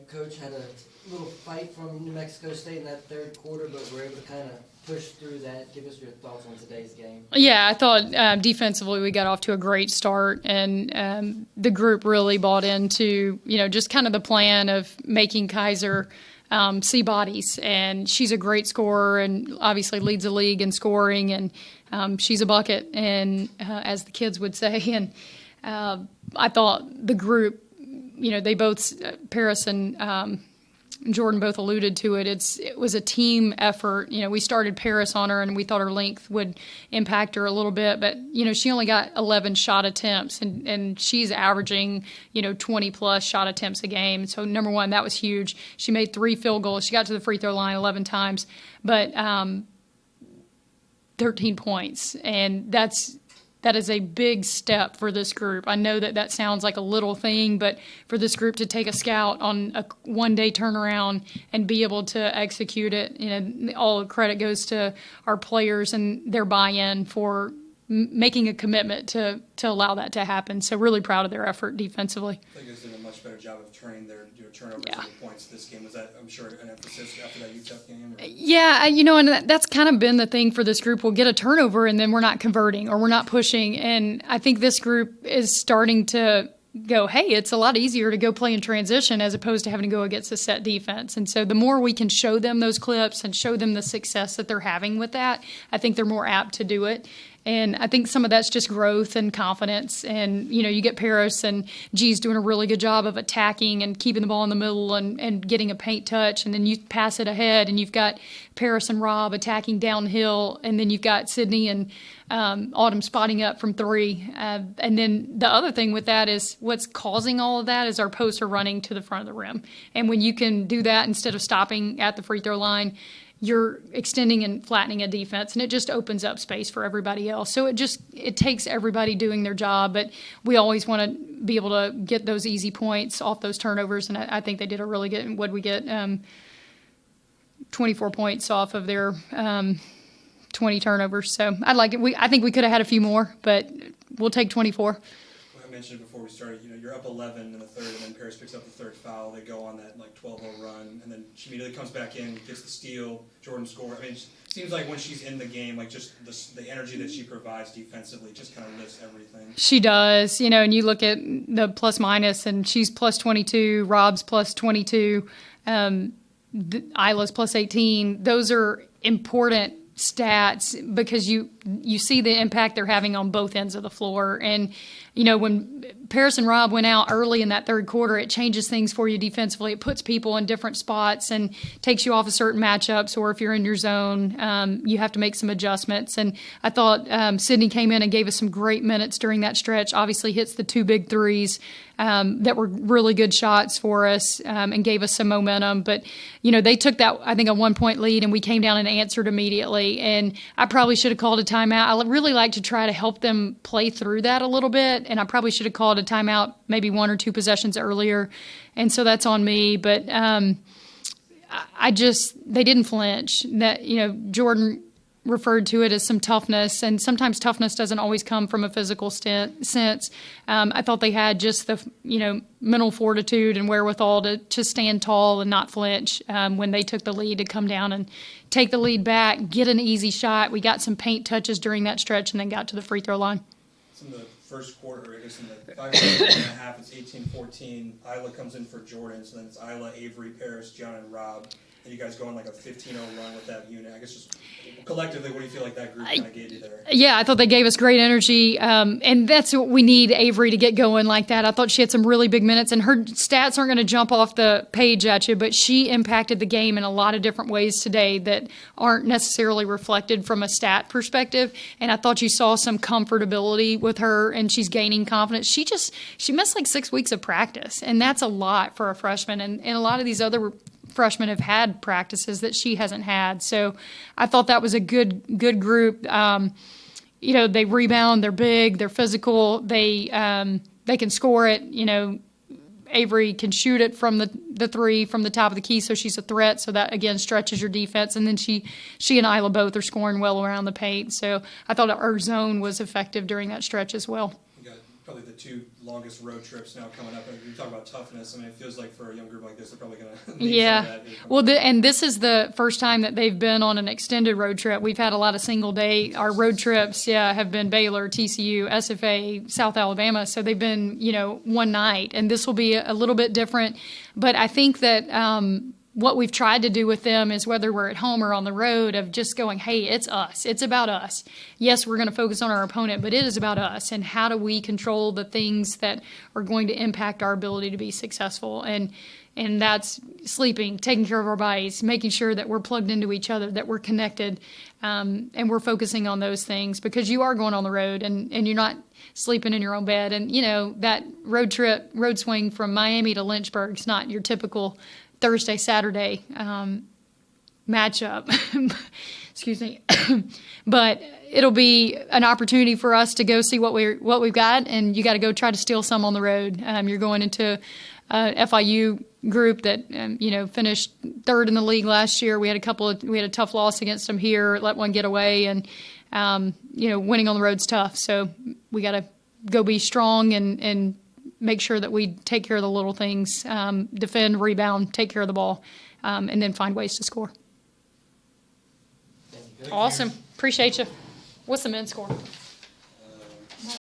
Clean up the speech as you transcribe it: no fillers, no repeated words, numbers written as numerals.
Coach had a little fight from New Mexico State in that third quarter, but were able to kind of push through that. Give us your thoughts on today's game. Yeah, I thought defensively we got off to a great start, and the group really bought into, just kind of the plan of making Kaiser see bodies. And she's a great scorer and obviously leads the league in scoring, and she's a bucket, and as the kids would say. And I thought the group, they both, Paris and Jordan both alluded to it. It was a team effort. We started Paris on her, and we thought her length would impact her a little bit. But, she only got 11 shot attempts, and she's averaging, 20-plus shot attempts a game. So, number one, that was huge. She made 3 field goals. She got to the free throw line 11 times, but 13 points. And that is a big step for this group. I know that sounds like a little thing, but for this group to take a scout on a one-day turnaround and be able to execute it, all the credit goes to our players and their buy-in for making a commitment to allow that to happen. So really proud of their effort defensively. I think they did a much better job of turning their turnovers into points this game. Was that, I'm sure, an emphasis after that UTEP game? Or? Yeah, and that's kind of been the thing for this group. We'll get a turnover and then we're not converting or we're not pushing. And I think this group is starting to go, hey, it's a lot easier to go play in transition as opposed to having to go against a set defense. And so the more we can show them those clips and show them the success that they're having with that, I think they're more apt to do it. And I think some of that's just growth and confidence. And, you get Paris and G's doing a really good job of attacking and keeping the ball in the middle and getting a paint touch. And then you pass it ahead, and you've got Paris and Rob attacking downhill. And then you've got Sydney and Autumn spotting up from 3. And then the other thing with that is what's causing all of that is our posts are running to the front of the rim. And when you can do that instead of stopping at the free throw line, you're extending and flattening a defense, and it just opens up space for everybody else. So it takes everybody doing their job, but we always want to be able to get those easy points off those turnovers, and I think they did a really good. What we get 24 points off of their 20 turnovers. So I like it. I think we could have had a few more, but we'll take 24. I mentioned before we started, you're up 11 in the third, and then Paris picks up the third foul. They go on that 12-0 run, and then she immediately comes back in, gets the steal. Jordan scores. I mean, it seems like when she's in the game, just the energy that she provides defensively just kind of lifts everything. She does, and you look at the plus minus, and she's plus 22, Rob's plus 22, Isla's plus 18. Those are important stats because you see the impact they're having on both ends of the floor. And when Paris and Rob went out early in that third quarter, it changes things for you defensively. It puts people in different spots and takes you off of certain matchups, or if you're in your zone, you have to make some adjustments. And I thought Sydney came in and gave us some great minutes during that stretch. Obviously hits the 2 big threes that were really good shots for us and gave us some momentum. But, they took that, I think, a 1-point lead, and we came down and answered immediately. And I probably should have called a timeout. I really like to try to help them play through that a little bit, and I probably should have called a timeout maybe 1 or 2 possessions earlier. And so that's on me. But they didn't flinch. That, Jordan referred to it as some toughness, and sometimes toughness doesn't always come from a physical sense. I thought they had just the mental fortitude and wherewithal to stand tall and not flinch when they took the lead, to come down and take the lead back, get an easy shot. We got some paint touches during that stretch and then got to the free throw line. It's in the first quarter, I guess in the 5 and a half, it's 18-14. Isla comes in for Jordan, so then it's Isla, Avery, Paris, John, and Rob. And you guys go on a 15-0 run with that unit. I guess just collectively, what do you feel like that group kind of gave you there? Yeah, I thought they gave us great energy, and that's what we need Avery to get going like that. I thought she had some really big minutes, and her stats aren't going to jump off the page at you, but she impacted the game in a lot of different ways today that aren't necessarily reflected from a stat perspective. And I thought you saw some comfortability with her, and she's gaining confidence. She missed 6 weeks of practice, and that's a lot for a freshman, and a lot of these other freshmen have had practices that she hasn't had. So I thought that was a good group. They rebound, they're big, they're physical, they can score it. Avery can shoot it from the 3 from the top of the key, so she's a threat. So that, again, stretches your defense. And then she and Isla both are scoring well around the paint. So I thought our zone was effective during that stretch as well. You got probably the 2 longest road trips now coming up. And you talk about toughness. I mean, it feels like for a young group like this, they're probably going to need some of that. Well, and this is the first time that they've been on an extended road trip. We've had a lot of single day. Our road trips, have been Baylor, TCU, SFA, South Alabama. So they've been, one night. And this will be a little bit different. But I think that what we've tried to do with them is, whether we're at home or on the road, of just going, hey, it's us. It's about us. Yes, we're going to focus on our opponent, but it is about us. And how do we control the things that are going to impact our ability to be successful? And that's sleeping, taking care of our bodies, making sure that we're plugged into each other, that we're connected, and we're focusing on those things, because you are going on the road and you're not sleeping in your own bed. And, that road swing from Miami to Lynchburg is not your typical Thursday, Saturday matchup. Excuse me. But it'll be an opportunity for us to go see what we've got, and you got to go try to steal some on the road. You're going into FIU group that finished third in the league last year. We had a tough loss against them here, let one get away, and winning on the road's tough. So we got to go be strong and make sure that we take care of the little things, defend, rebound, take care of the ball, and then find ways to score. Thank you. Awesome. Appreciate you. What's the men's score?